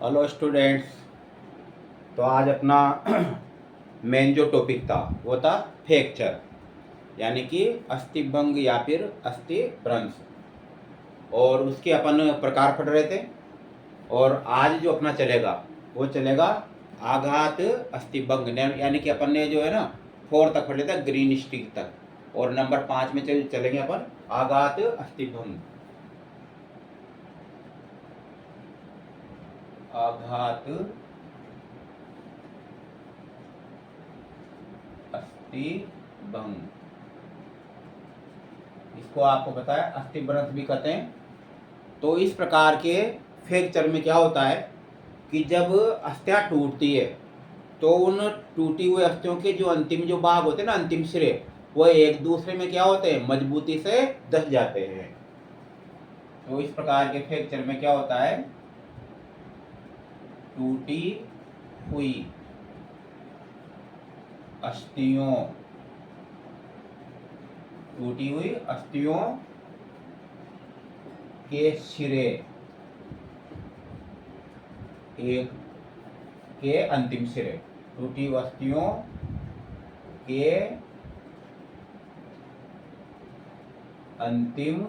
Hello students. तो आज अपना मेन जो टॉपिक था वो था फ्रैक्चर, यानी कि अस्थिभंग या फिर अस्थि भ्रंश, और उसके अपन प्रकार पढ़ रहे थे। और आज जो अपना चलेगा वो चलेगा आघात अस्थिभंग, यानी कि अपन ने जो है ना 4 तक पढ़ लिया था, ग्रीन स्टिक तक, और नंबर 5 में चलेंगे अपन आघात अस्थिभंग। आघात अस्थिभंग, इसको आपको पता है अस्थिभ्रंश भी कहते हैं। तो इस प्रकार के फ्रैक्चर में क्या होता है कि जब अस्थियां टूटती है तो उन टूटी हुई अस्थियों के जो अंतिम जो भाग होते हैं ना, अंतिम सिरे, वो एक दूसरे में क्या होते हैं, मजबूती से धस जाते हैं। तो इस प्रकार के फ्रैक्चर में क्या होता है, टूटी हुई अस्थियों के सिरे एक के अंतिम सिरे, टूटी अस्थियों के अंतिम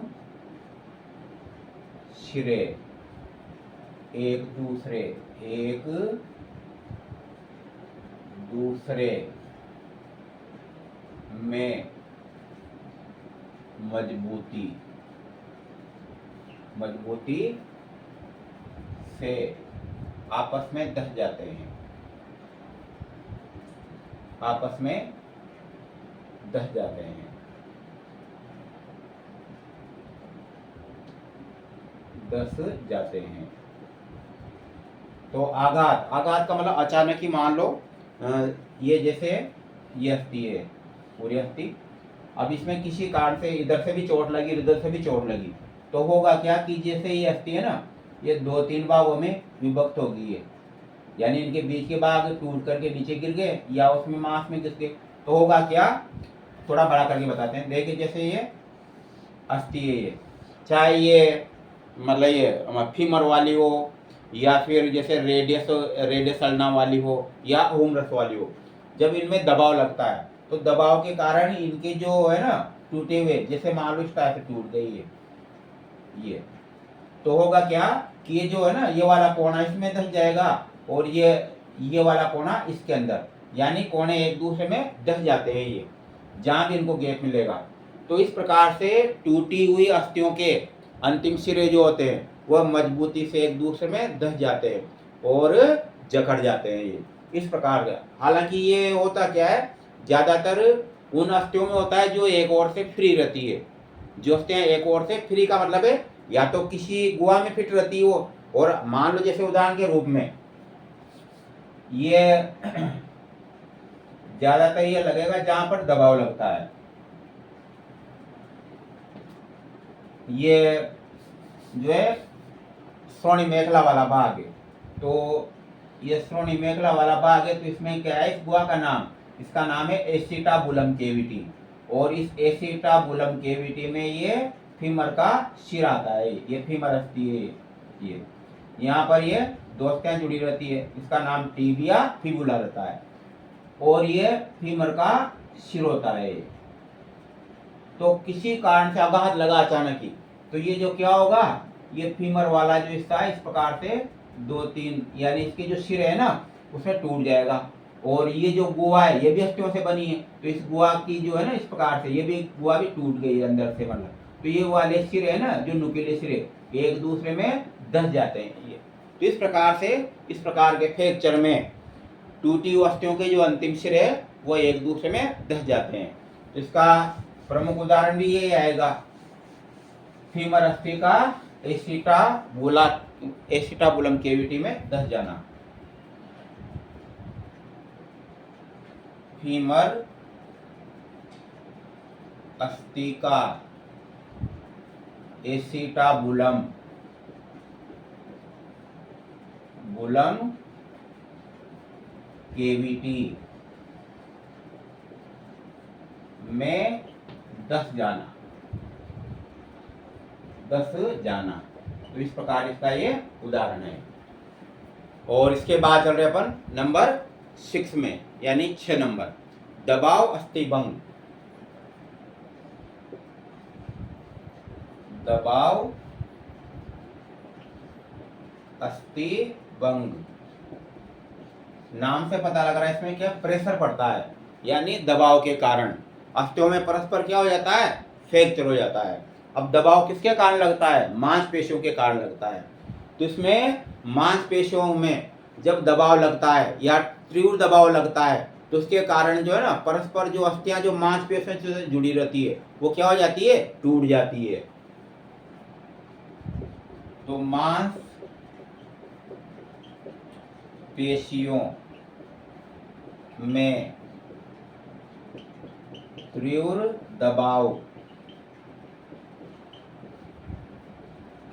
सिरे एक दूसरे में मजबूती से आपस में धस जाते हैं, धस जाते हैं। तो आघात का मतलब अचानक ही, मान लो ये जैसे ये अस्थि है, पूरी अस्थि, अब इसमें किसी कारण से इधर से भी चोट लगी, इधर से भी चोट लगी, तो होगा क्या कि जैसे ये अस्थि है ना, ये 2-3 भागों में विभक्त हो गई है, यानी इनके बीच के भाग टूट करके नीचे गिर गए या उसमें मांस में घिस गए। तो होगा क्या, थोड़ा बड़ा करके बताते हैं। देखिए जैसे ये अस्थि है, ये चाहे ये मतलब ये फीमर वाली हो या फिर जैसे रेडियस अल्ना वाली हो या हुमरस वाली हो, जब इनमें दबाव लगता है तो दबाव के कारण इनके जो है ना टूटे हुए, जैसे मान लो इस टाइप से टूट गई है ये, तो होगा क्या कि ये जो है ना, ये वाला कोना इसमें धस जाएगा और ये वाला कोना इसके अंदर, यानी कोने एक दूसरे में धस जाते हैं ये, जहां भी इनको गैप मिलेगा। तो इस प्रकार से टूटी हुई अस्थियों के अंतिम सिरे जो होते हैं वह मजबूती से एक दूसरे में धस जाते हैं और जकड़ जाते हैं ये, इस प्रकार का। हालांकि ये होता क्या है, ज्यादातर उन अस्थियों में होता है जो एक ओर से फ्री रहती है। जो अस्थियां एक ओर से फ्री का मतलब है या तो किसी गुहा में फिट रहती हो, और मान लो जैसे उदाहरण के रूप में ये ज्यादातर ये लगेगा जहां पर दबाव लगता है, ये जो है श्रोणि मेखला वाला भाग है। तो ये श्रोणि मेखला वाला भाग है, तो इसमें क्या है, इस गुहा का नाम, इसका नाम है एसिटाबुलम केविटी, और इस एसिटाबुलम केविटी में ये फीमर का सिर आता है, ये फीमर अस्थि है। ये यहाँ पर ये दो अस्थियां जुड़ी रहती है, इसका नाम टिबिया फिबुला रहता है, और ये फीमर का सिर होता है। तो किसी कारण से आघात लगा अचानक ही, तो ये जो क्या होगा, ये फीमर वाला जो हिस्सा है इस प्रकार से 2-3, यानी इसके जो सिर है ना उसमें टूट जाएगा। और ये जो गुहा है ये भी अस्थियों से बनी है, तो इस गुहा की जो है ना इस प्रकार से ये भी गुहा भी टूट गई अंदर से, मतलब तो ये वाले सिर है ना, जो नुकीले सिरे एक दूसरे में धस जाते हैं ये। तो इस प्रकार के फ्रैक्चर में टूटी हुई अस्थियों के जो अंतिम सिर है वो एक दूसरे में धस जाते हैं। तो इसका प्रमुख उदाहरण भी यही आएगा, फीमर अस्थि का एसिटाबुलम केविटी में धस जाना। फीमर अस्थि का एसिटाबुलम केविटी में धस जाना। तो इस प्रकार इसका ये उदाहरण है। और इसके बाद चल रहे अपन नंबर 6 में, यानी 6 नंबर, दबाव अस्थिभंग। दबाव अस्थिभंग, नाम से पता लग रहा है इसमें क्या प्रेशर पड़ता है, यानी दबाव के कारण अस्थियों में परस्पर क्या हो जाता है, फ्रैक्चर हो जाता है। अब दबाव किसके कारण लगता है, मांसपेशियों के कारण लगता है। तो इसमें मांसपेशियों में जब दबाव लगता है या तीव्र दबाव लगता है तो उसके कारण जो है ना, परस्पर जो अस्थियां जो मांसपेशियों से जुड़ी रहती है वो क्या हो जाती है, टूट जाती है। तो मांसपेशियों में तीव्र दबाव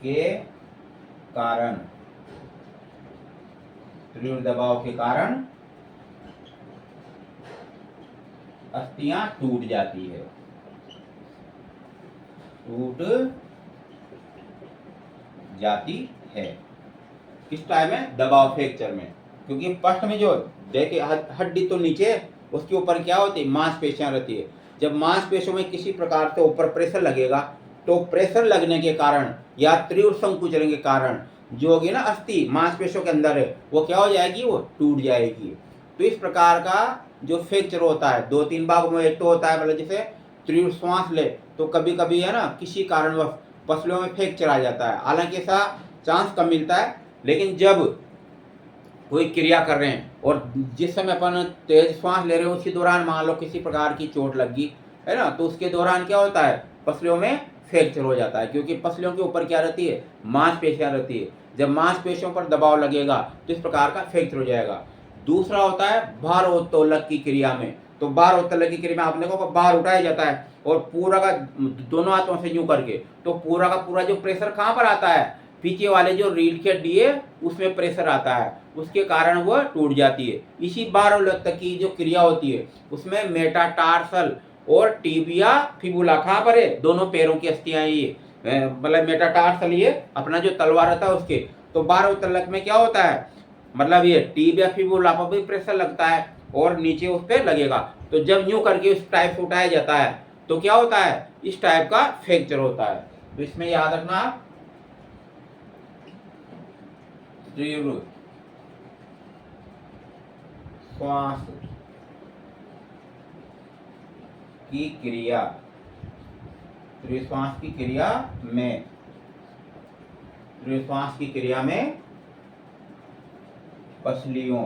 के कारण, तीव्र दबाव के कारण अस्थियां टूट जाती है, टूट जाती है। किस टाइम में, दबाव फ्रैक्चर में। क्योंकि पृष्ठ में जो देखिए हड्डी तो नीचे, उसके ऊपर क्या होती है, मांसपेशियां रहती है। जब मांसपेशियों में किसी प्रकार से ऊपर प्रेशर लगेगा तो प्रेशर लगने के कारण या तीव्र संकुचन के कारण जो होगी ना अस्थि मांसपेशियों के अंदर है, वो क्या हो जाएगी, वो टूट जाएगी। तो इस प्रकार का जो फ्रैक्चर होता है 2-3 भागों में एक तो होता है, मतलब जैसे तीव्र श्वास ले तो कभी कभी है ना किसी कारणवश पसलियों में फ्रैक्चर आ जाता है। हालांकि ऐसा चांस कम मिलता है, लेकिन जब कोई क्रिया कर रहे हैं और जिस समय अपन तेज श्वास ले रहे हैं उसी दौरान मान लो किसी प्रकार की चोट लग गई है ना, तो उसके दौरान क्या होता है, पसलियों में फ्रैक्चर हो जाता है। क्योंकि पसलियों के ऊपर क्या रहती है, मांसपेशियां रहती है। जब मांसपेशियों पर दबाव लगेगा तो इस प्रकार का फ्रैक्चर हो जाएगा। दूसरा होता है भारोत्तोलक की क्रिया में। तो भारोत्तोलक की क्रिया में आपने को भार उठाया जाता है और पूरा का दोनों हाथों से यूं करके, तो पूरा का पूरा जो प्रेशर कहाँ पर आता है, पीछे वाले जो रीढ़ की हड्डी है उसमें प्रेशर आता है, उसके कारण वह टूट जाती है। इसी भारोत्तोलक की जो क्रिया होती है उसमें मेटाटार्सल और टिबिया फिबुला कहाँ पर है, दोनों पैरों की अस्थियां, ये मतलब मेटाटार्सल ये अपना जो तलवार रहता है उसके। तो भारोत्तोलक में क्या होता है, मतलब ये टिबिया फिबुला पर भी प्रेशर लगता है और नीचे उस पर लगेगा। तो जब यूं करके उस टाइप से उठाया जाता है तो क्या होता है, इस टाइप का फ्रैक्चर होता है। तो इसमें याद रखना तीव्र श्वास की क्रिया, तीव्र श्वास की क्रिया में, तीव्र श्वास की क्रिया में पसलियों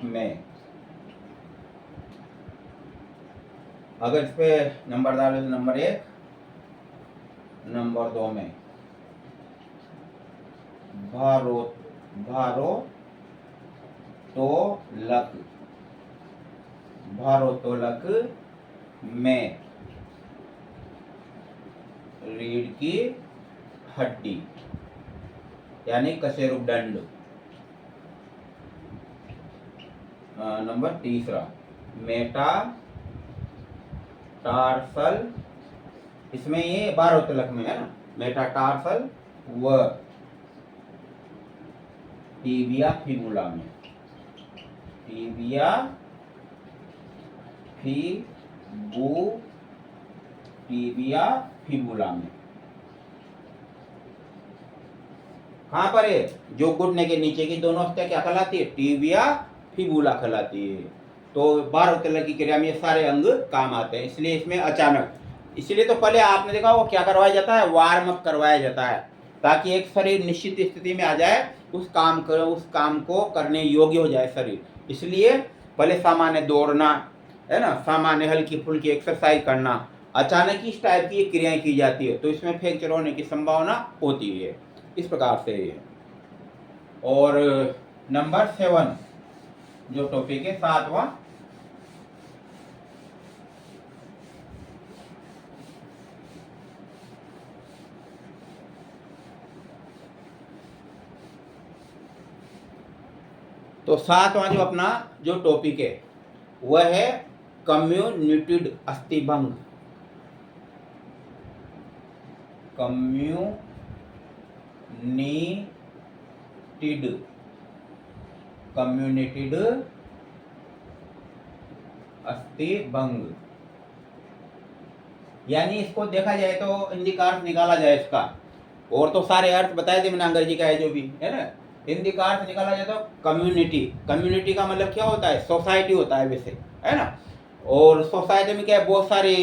में, अगर इस पे नंबर डाले तो नंबर 1, नंबर 2 में भारोत्तोलक में रीढ़ की हड्डी यानी कशेरुकदंड। नंबर 3 मेटाटार्सल, इसमें ये भारोत्तोलक में है ना, मेटाटार्सल व टिबिया फिबुला में, टिबिया फिबुला में कहाँ पर है, जो घुटने के नीचे की दोनों अस्थियां क्या कहलाती है, टिबिया फिबुला कहलाती है। तो भारोत्तोलक की क्रिया में ये सारे अंग काम आते हैं, इसलिए इसमें अचानक, इसलिए तो पहले आपने देखा वो क्या करवाया जाता है, वार्म अप करवाया जाता है, ताकि एक शरीर निश्चित स्थिति में आ जाए, उस काम को करने योग्य हो जाए शरीर। इसलिए पहले सामान्य दौड़ना है ना, सामान्य हल्की फुल्की एक्सरसाइज करना, अचानक इस टाइप की क्रियाएं की जाती है तो इसमें फ्रैक्चर होने की संभावना होती है। इस प्रकार से ये। और नंबर 7 जो टॉपिक है 7वां, तो 7वां जो अपना जो टॉपिक है वह है कम्युनिटेड अस्थिभंग। कम्युनिटेड कम्युनिटेड अस्थि भंग। यानी इसको देखा जाए तो हिंदी का अर्थ निकाला जाए इसका, और तो सारे अर्थ बताए थे मैंने अंग्रेजी का है जो भी है ना। हिंदी का अर्थ निकाला जाए तो कम्युनिटी, कम्युनिटी का मतलब क्या होता है, सोसाइटी होता है वैसे, है ना। और सोसाइटी में क्या है, बहुत सारे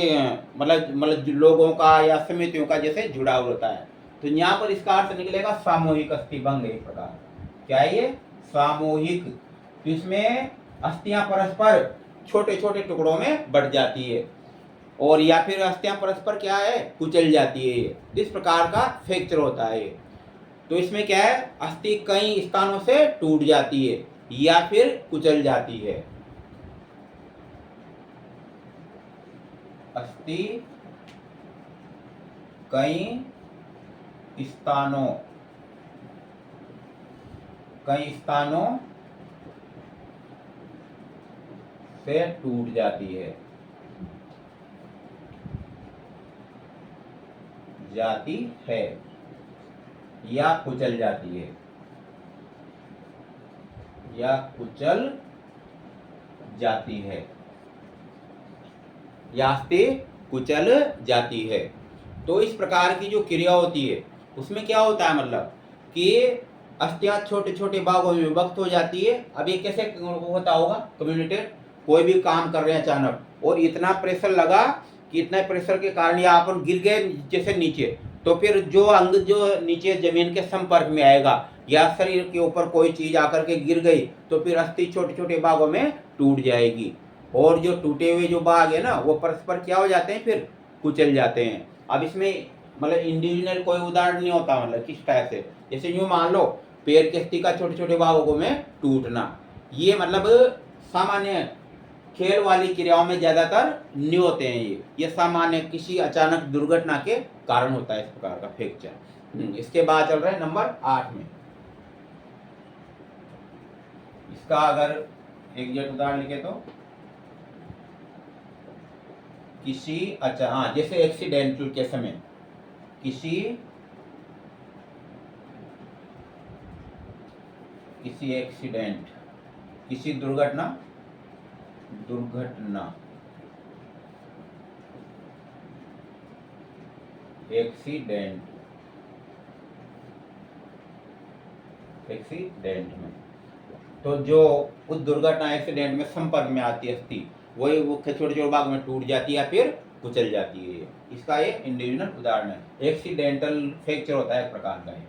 मतलब लोगों का या समितियों का जैसे जुड़ाव होता है। तो यहाँ पर इसका अर्थ निकलेगा सामूहिक अस्थि भंग। एक प्रकार क्या है ये, सामूहिक। तो इसमें अस्थियां परस्पर छोटे छोटे टुकड़ों में बढ़ जाती है, और या फिर अस्थियां परस्पर क्या है, कुचल जाती है। इस प्रकार का फ्रैक्चर होता है। तो इसमें क्या है, अस्थि कई स्थानों से टूट जाती है या फिर कुचल जाती है। अस्थि कई स्थानों से टूट जाती है, या कुचल जाती है, या कुचल जाती है, या अस्थि कुचल जाती है। तो इस प्रकार की जो क्रिया होती है उसमें क्या होता है, मतलब कि अस्थियां छोटे छोटे भागों में विभक्त हो जाती है। अब ये कैसे होता होगा, कम्युनिकेट, कोई भी काम कर रहे हैं अचानक और इतना प्रेशर लगा कि इतने प्रेशर के कारण या अपन गिर गए जैसे नीचे, तो फिर जो अंग जो नीचे जमीन के संपर्क में आएगा या शरीर के ऊपर कोई चीज आकर के गिर गई तो फिर अस्थि छोटे छोटे भागों में टूट जाएगी, और जो टूटे हुए जो भाग है ना वो परस्पर क्या हो जाते हैं, फिर कुचल जाते हैं। अब इसमें मतलब इंडिविजुअल कोई उदाहरण नहीं होता, मतलब किस टाइप से, जैसे यूं मान लो पैर के अस्थि का छोटे छोटे भागों में टूटना, ये मतलब सामान्य खेल वाली क्रियाओं में ज्यादातर नहीं होते हैं। ये सामान्य किसी अचानक दुर्घटना के कारण होता है इस प्रकार का फ्रैक्चर। इसके बाद चल रहा है नंबर 8 में। इसका अगर एग्जैक्ट उदाहरण लिखे तो किसी जैसे एक्सीडेंटल के समय, किसी एक्सीडेंट, किसी दुर्घटना एक्सीडेंट में, तो जो उस दुर्घटना एक्सीडेंट में संपर्क में आती है अस्थि, वही वो छोटे छोटे भाग में टूट जाती है या फिर कुचल जाती है। इसका ये इंडिविजुअल उदाहरण है, एक्सीडेंटल फ्रैक्चर होता है एक प्रकार का है।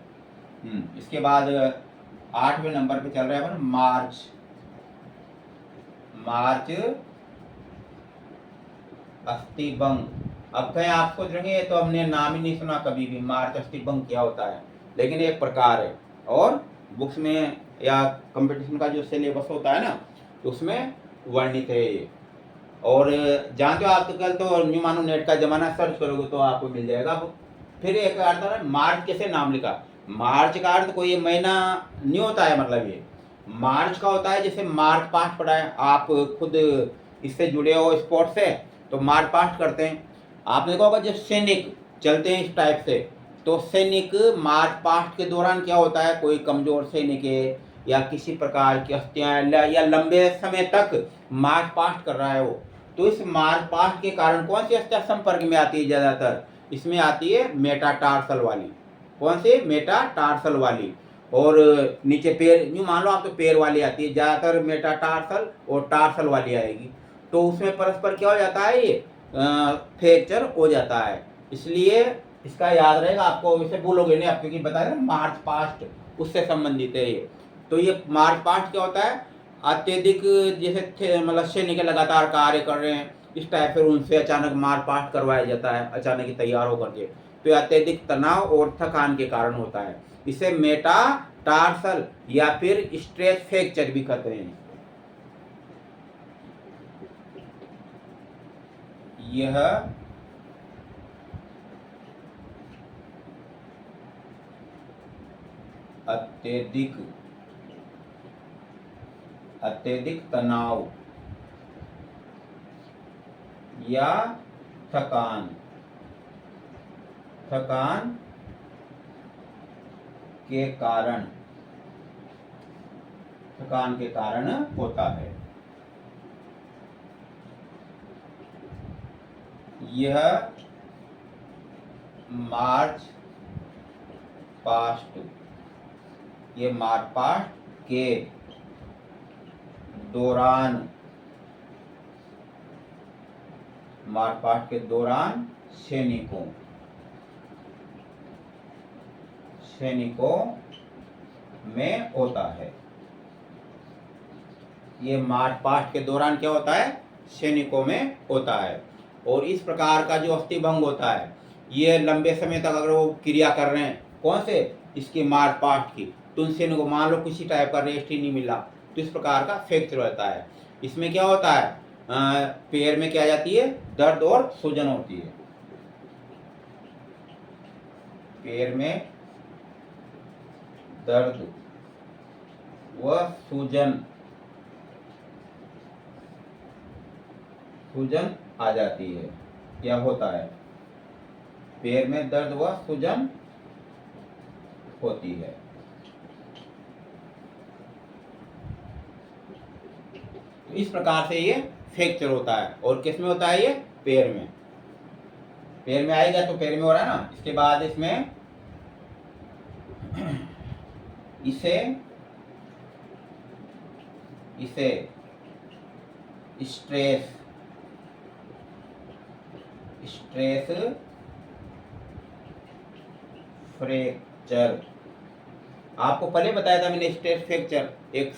इसके बाद 8वें नंबर पे चल रहा है अपन मार्च अस्थि भंग। अब कहीं आप सोच रहे हैं तो हमने नाम ही नहीं सुना कभी भी, मार्च अस्थि भंग क्या होता है, लेकिन एक प्रकार है और बुक्स में या कंपटीशन का जो सिलेबस होता है ना तो उसमें वर्णित है ये। और जानते हो आजकल तो न्यू मानो नेट का जमाना, सर्च करोगे तो आपको मिल जाएगा। फिर एक अर्थ है मार्च कैसे नाम लिखा, मार्च का अर्थ कोई महीना नहीं होता है, मतलब ये मार्च का होता है, जैसे मार्च पास्ट पढ़ा है आप खुद, इससे जुड़े हो स्पोर्ट्स से तो मार्च पास्ट करते हैं। आपने देखा होगा जब सैनिक चलते हैं इस टाइप से, तो सैनिक मार्च पास्ट के दौरान क्या होता है, कोई कमजोर सैनिक है या किसी प्रकार की अस्थियां या लंबे समय तक मार्च पास्ट कर रहा है वो, तो इस मार्च पास्ट के कारण कौन सी अस्थियां संपर्क में आती है ज्यादातर, इसमें आती है मेटाटार्सल वाली। कौन सी, मेटाटार्सल वाली। और नीचे पैर, यूं मान लो आप तो पैर वाली आती है ज्यादातर, मेटाटार्सल और टार्सल वाली आएगी। तो उसमें परस्पर क्या हो जाता है, ये फ्रैक्चर हो जाता है। इसलिए इसका याद रहेगा आपको, इसे भूलोगे नहीं आप, क्योंकि बता रहे मार्च पास्ट उससे संबंधित है ये। तो ये मार्च पास्ट क्या होता है, अत्यधिक जैसे मतलब सैनिक लगातार कार्य कर रहे हैं इस टाइप, फिर उनसे अचानक मार्च पास्ट करवाया जाता है अचानक ही तैयार होकर के, तो अत्यधिक तनाव और थकान के कारण होता है। इसे मेटाटार्सल या फिर स्ट्रेस फ्रैक्चर भी कहते हैं। यह अत्यधिक तनाव या थकान के कारण थकान के कारण होता है। यह मार्च पास्ट, ये मार्च पास्ट के दौरान, मार्च पास्ट के दौरान सैनिकों में होता है। ये मार्च पास्ट के दौरान क्या होता है? सैनिकों में होता है। और इस प्रकार का जो अस्थि भंग होता है, ये लंबे समय तक अगर वो क्रिया कर रहे हैं, कौन से? इसकी मार्च पास्ट की, तो उन सैनिकों, मान लो किसी टाइप का रेस्ट ही नहीं मिला, तो इस प्रकार का फ्रैक्चर रहता है। इसमें क्या होता है? पैर में क्या आ जाती है? दर्द और सूजन होती है। पैर में दर्द व सूजन आ जाती है। क्या होता है? पैर में दर्द व सूजन होती है। तो इस प्रकार से ये फ्रैक्चर होता है। और किस में होता है? ये पैर में। पैर में आएगा तो पैर में हो रहा है ना। इसके बाद इसमें इसे स्ट्रेस फ्रैक्चर, आपको पहले बताया था मैंने स्ट्रेस फ्रैक्चर एक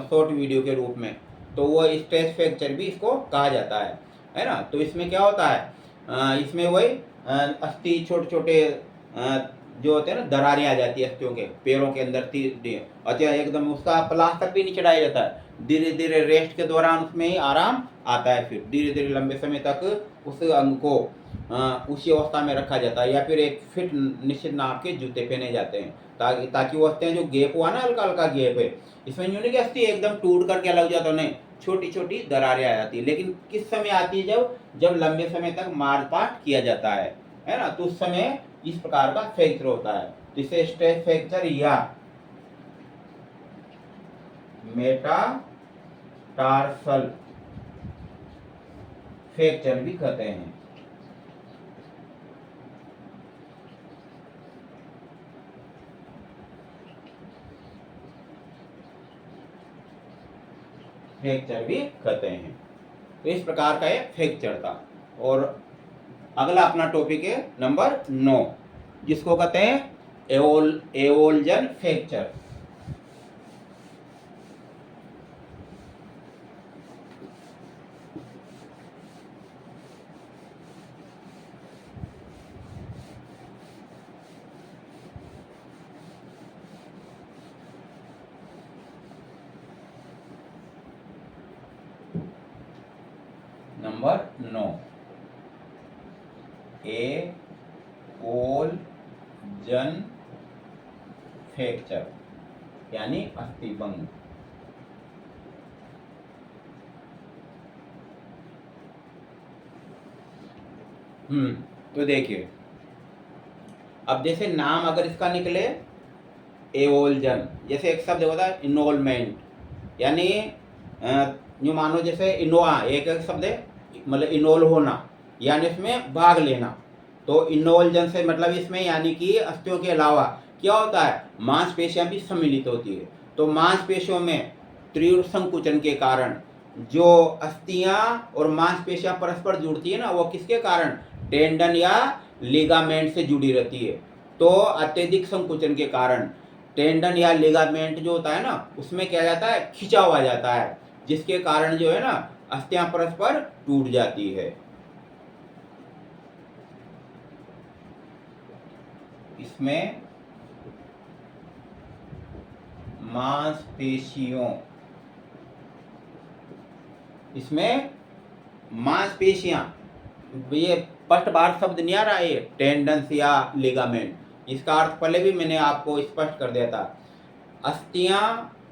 शॉर्ट वीडियो के रूप में, तो वो स्ट्रेस फ्रैक्चर भी इसको कहा जाता है ना। तो इसमें क्या होता है? इसमें वही अस्थि छोटे छोटे जो होते हैं ना, दरारें आ जाती है अस्थियों के, पैरों के अंदर अच्छा एकदम उसका प्लास्टर भी नहीं चढ़ाया जाता है। धीरे धीरे रेस्ट के दौरान उसमें ही आराम आता है। फिर धीरे धीरे लंबे समय तक उस अंग को उसी अवस्था में रखा जाता है, या फिर एक फिट निश्चित नाप के जूते पहने जाते हैं, ताकि वो अस्थि जो गैप हुआ ना, हल्का हल्का गैप है, इसमें यूं नहीं कि अस्थि एकदम टूट करके लग जाता, नहीं, छोटी छोटी दरारें आ जाती है। लेकिन किस समय आती है? जब लंबे समय तक मारपाट किया जाता है ना, तो उस समय इस प्रकार का फ्रैक्चर होता है। तो इसे स्ट्रेस फ्रैक्चर या मेटाटार्सल फ्रैक्चर भी कहते हैं। फ्रैक्चर भी कहते हैं। तो इस प्रकार का ये फ्रैक्चर था। और अगला अपना टॉपिक है नंबर 9, जिसको कहते हैं एवोल्जन फ्रैक्चर। नंबर 9, एवोल्जन फ्रैक्चर यानी अस्थि भंग। तो देखिए, अब जैसे नाम अगर इसका निकले एवोल्जन, जैसे एक शब्द होता है इनोलमेंट, यानी जो मानो जैसे इनोआ एक शब्द है, मतलब इनोल होना, यानी इसमें भाग लेना। तो इनोल्जन से मतलब इसमें यानी कि अस्थियों के अलावा क्या होता है? मांसपेशियां भी सम्मिलित होती है। तो मांसपेशियों में तीव्र संकुचन के कारण जो अस्थियां और मांसपेशियां परस्पर जुड़ती है ना, वो किसके कारण? टेंडन या लिगामेंट से जुड़ी रहती है। तो अत्यधिक संकुचन के कारण टेंडन या लिगामेंट जो होता है ना, उसमें क्या जाता है? खिंचाव आ जाता है, जिसके कारण जो है ना, अस्थियां परस्पर टूट जाती है। इसमें मांसपेशियां, ये स्पष्ट बार शब्द नहीं आ रहा है, टेंडन्स या लिगामेंट, इसका अर्थ पहले भी मैंने आपको स्पष्ट कर दिया था। अस्थियां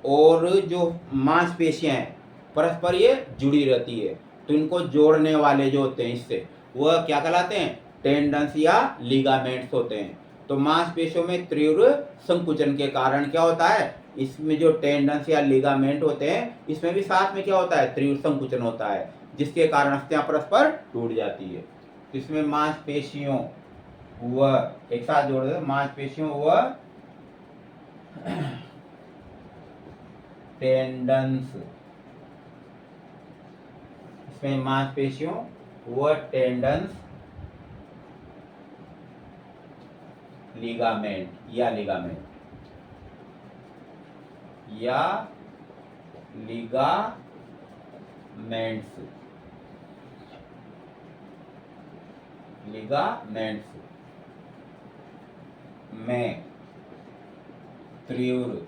और जो मांसपेशियां हैं परस्पर ये जुड़ी रहती है, तो इनको जोड़ने वाले जो होते हैं इससे, वह क्या कहलाते हैं? टेंडन्स या लिगामेंट्स होते हैं। तो मांसपेशियों में तीव्र संकुचन के कारण क्या होता है? इसमें जो टेंडन्स या लिगामेंट होते हैं, इसमें भी साथ में क्या होता है, तीव्र संकुचन होता है, जिसके कारण अस्थियां परस्पर टूट जाती है। तो इसमें मांसपेशियों व एक साथ जोड़ दो, मांसपेशियों व टेंडन्स, इसमें मांसपेशियों व टेंडन्स, लिगामेंट या लिगामेंट्स में तीव्र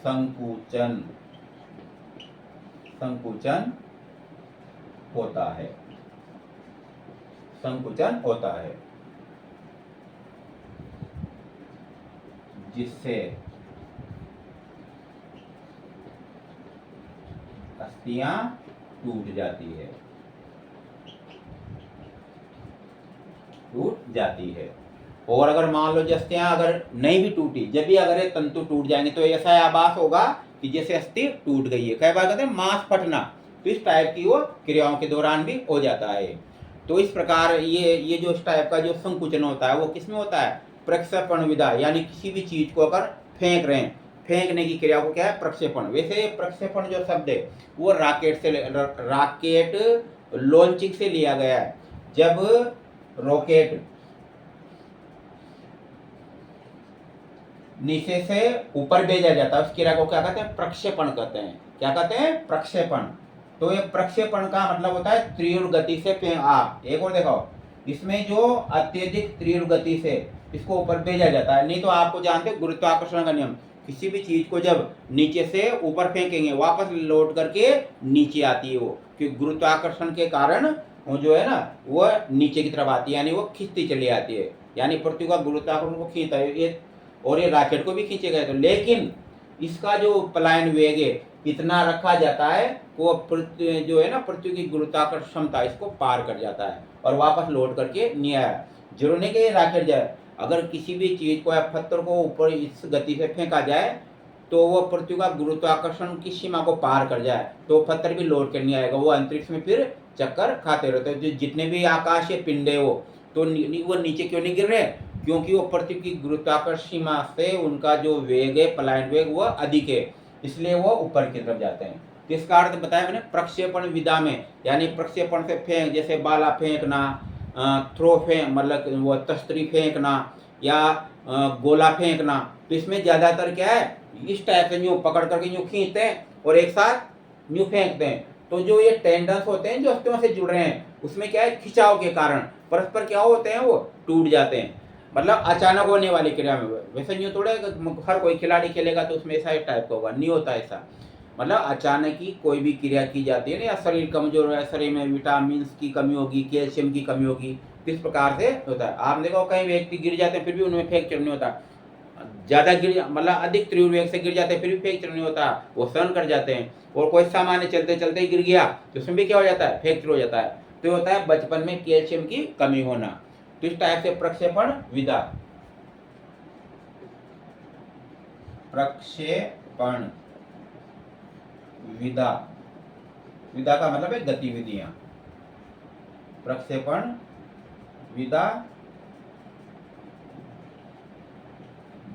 संकुचन होता है, जिससे अस्थियां टूट जाती है। और अगर मान लो अस्थियां अगर नहीं भी टूटी, जब भी अगर ये तंतु टूट जाएंगे तो ऐसा आभास होगा कि जैसे अस्थि टूट गई है। कई बार कहते हैं मांस फटना, तो इस टाइप की वो क्रियाओं के दौरान भी हो जाता है। तो इस प्रकार ये जो इस टाइप का जो संकुचन होता है वो किसमें होता है, प्रक्षेपण विधा, यानी किसी भी चीज को अगर फेंक रहे हैं, फेंकने की क्रिया को क्या है, प्रक्षेपण। वैसे प्रक्षेपण जो शब्द है वो रॉकेट लॉन्चिंग से लिया गया है। जब रॉकेट नीचे से ऊपर भेजा जाता है उस क्रिया को क्या कहते हैं, प्रक्षेपण कहते हैं। क्या कहते हैं, प्रक्षेपण। तो ये प्रक्षेपण का मतलब होता है तीव्र गति से एक और देखो, इसमें जो अत्यधिक तीव्र गति से इसको ऊपर भेजा जाता है। नहीं तो आपको जानते हो गुरुत्वाकर्षण का नियम, किसी भी चीज को जब नीचे से ऊपर फेंकेंगे वापस लौट करके नीचे आती है वो, क्योंकि गुरुत्वाकर्षण के कारण वो जो है ना वो नीचे की तरफ आती है, यानी वो खींचती चली आती है, यानी पृथ्वी का गुरुत्वाकर्षण को खींचता है और ये रॉकेट को भी खींचेगा। तो लेकिन इसका जो पलायन वेग है इतना रखा जाता है वो जो है ना पृथ्वी की गुरुत्वाकर्षण क्षमता इसको पार कर जाता है और वापस लौट करके नहीं आया। जरूर नहीं कि ये रॉकेट जाए, अगर किसी भी चीज को या पत्थर को ऊपर इस गति से फेंका जाए तो वो पृथ्वी का गुरुत्वाकर्षण की सीमा को पार कर जाए तो पत्थर भी लौट कर नहीं आएगा, वो अंतरिक्ष में फिर चक्कर खाते रहते हैं। जो जितने भी आकाशीय पिंड है वो तो वो नीचे क्यों नहीं गिर रहे, क्योंकि वो पृथ्वी की गुरुत्वाकर्षण सीमा से उनका जो वेग है, पलायन वेग, वह अधिक है, इसलिए वो ऊपर की तरफ जाते हैं। इसका अर्थ बताया मैंने प्रक्षेपण विधा में, यानी प्रक्षेपण से फेंक, जैसे बाला फेंकना, थ्रो फेंक मतलब वो तस्तरी फेंकना या गोला फेंकना। तो इसमें ज्यादातर क्या है, इस टाइप से यूं पकड़ करके यूं खींचते हैं और एक साथ यूं फेंकते हैं। तो जो ये टेंडन्स होते हैं जो अस्थियों से जुड़ रहे हैं उसमें क्या है, खिंचाव के कारण परस्पर क्या होते हैं, वो टूट जाते हैं। मतलब अचानक होने वाली क्रिया में, वैसे यूँ थोड़े हर कोई खिलाड़ी खेलेगा तो उसमें ऐसा टाइप का होगा, नहीं होता ऐसा। मतलब अचानक ही कोई भी क्रिया की जाती है ना, या शरीर कमजोर है, शरीर में विटामिन की कमी होगी, कैल्शियम की कमी होगी, किस प्रकार से होता है। आप देखो कई व्यक्ति गिर जाते हैं फिर भी उनमें फ्रैक्चर नहीं होता, ज्यादा गिर मतलब अधिक तीव्र वेग से गिर जाते हैं फिर भी फ्रैक्चर नहीं होता, वो सहन कर जाते हैं। और कोई सामान्य चलते चलते ही गिर गया तो उसमें भी क्या हो जाता है, फ्रैक्चर हो जाता है। तो होता है बचपन में कैल्शियम की कमी होना। तो इस टाइप से प्रक्षेपण विधा, प्रक्षेपण विधा, विधा का मतलब है गतिविधियां। प्रक्षेपण विधा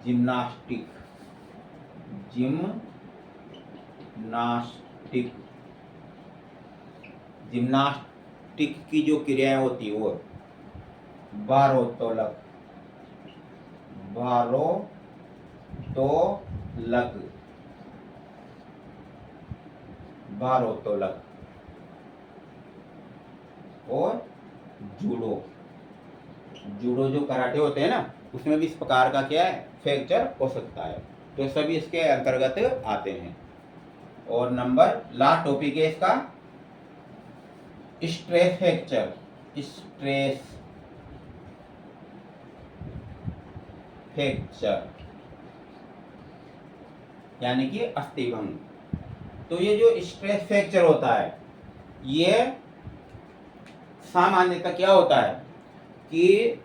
जिम्नास्टिक, जिम्नास्टिक की जो क्रियाएं होती है वो भारोत्तोलक, भारोत्तोलक और जूडो। जूडो जो कराटे होते हैं ना उसमें भी इस प्रकार का क्या है, फ्रैक्चर हो सकता है। तो सभी इसके अंतर्गत आते हैं। और नंबर लास्ट टॉपिक है इसका स्ट्रेस फ्रैक्चर, स्ट्रेस फ्रैक्चर यानी कि अस्थिभंग। तो ये जो स्ट्रेस फ्रैक्चर होता है ये सामान्यतः क्या होता है कि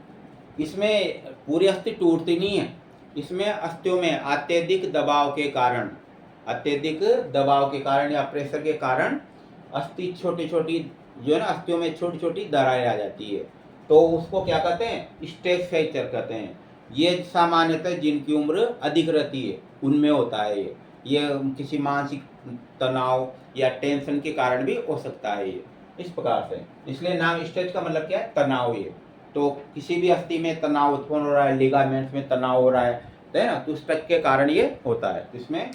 इसमें पूरी अस्थि टूटती नहीं है, इसमें अस्थियों में अत्यधिक दबाव के कारण, अत्यधिक दबाव के कारण या प्रेशर के कारण अस्थि छोटी छोटी जो है ना, अस्थियों में छोटी छोटी दरारें आ जाती है। तो उसको क्या कहते हैं, स्ट्रेस फ्रैक्चर कहते हैं। ये सामान्यतः जिनकी उम्र अधिक रहती है उनमें होता है। ये किसी मानसिक तनाव या टेंशन के कारण भी हो सकता है ये, इस प्रकार से। इसलिए नाम स्ट्रेस का मतलब क्या है, तनाव। ये तो किसी भी अस्थि में तनाव उत्पन्न हो रहा है, लिगामेंट्स में तनाव हो रहा है ना, तो उस तक के कारण ये होता है। तो इसमें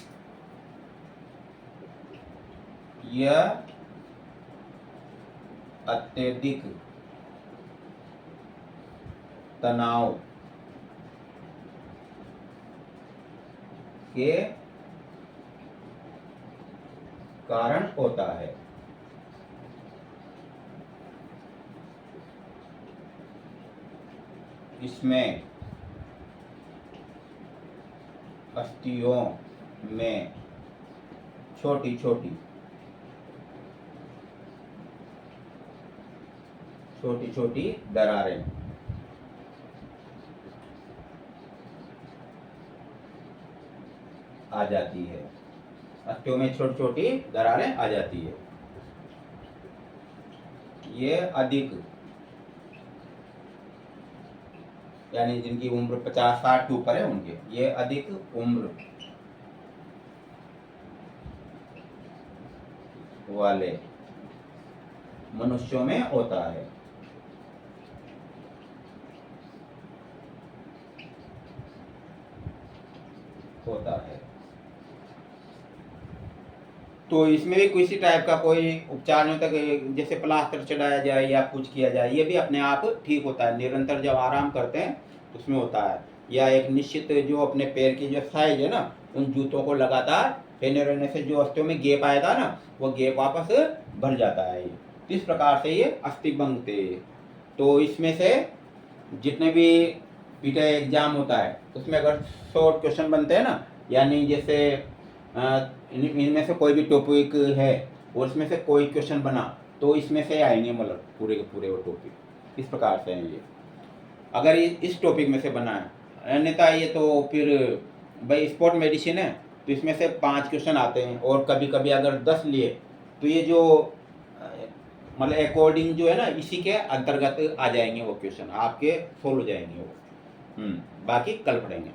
यह अत्यधिक तनाव के कारण होता है। इसमें अस्थियों में छोटी छोटी दरारें आ जाती है। अस्थियों में छोटी छोटी दरारें आ जाती है। ये अधिक, यानी जिनकी उम्र 50-60 के ऊपर है उनके, ये अधिक उम्र वाले मनुष्यों में होता है। तो इसमें भी किसी टाइप का कोई उपचार नहीं होता, जैसे प्लास्टर चढ़ाया जाए या कुछ किया जाए, ये भी अपने आप ठीक होता है। निरंतर जब आराम करते हैं उसमें होता है। या एक निश्चित जो अपने पैर की जो साइज है ना, उन जूतों को लगातार पहने रहने से जो अस्थियों में गैप आया था ना, वो गैप वापस भर जाता है। ये इस प्रकार से ये अस्थि बनते। तो इसमें से जितने भी पीटा एग्जाम होता है उसमें अगर शॉर्ट क्वेश्चन बनते हैं ना, यानी जैसे इनमें से कोई भी टॉपिक है और इसमें से कोई क्वेश्चन बना तो इसमें से आएंगे, मतलब पूरे के पूरे वो टॉपिक इस प्रकार से हैं ये, अगर इस टॉपिक में से बना है। अन्यथा ये तो फिर भाई स्पोर्ट मेडिसिन है तो इसमें से 5 क्वेश्चन आते हैं, और कभी कभी अगर 10 लिए तो ये जो मतलब अकॉर्डिंग जो है ना, इसी के अंतर्गत आ जाएंगे वो क्वेश्चन, आपके सोल्व हो जाएंगे वो। बाकी कल पढ़ेंगे।